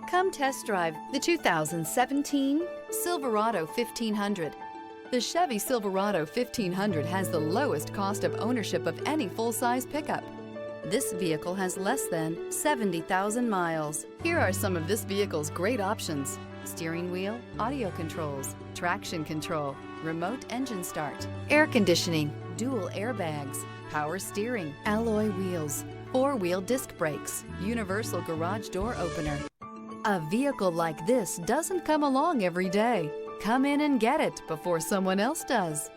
Come test drive the 2017 Silverado 1500. The Chevy Silverado 1500 has the lowest cost of ownership of any full-size pickup. This vehicle has less than 70,000 miles. Here are some of this vehicle's great options: steering wheel audio controls, traction control, remote engine start, air conditioning, dual airbags, power steering, alloy wheels, four-wheel disc brakes, universal garage door opener. A vehicle like this doesn't come along every day. Come in and get it before someone else does.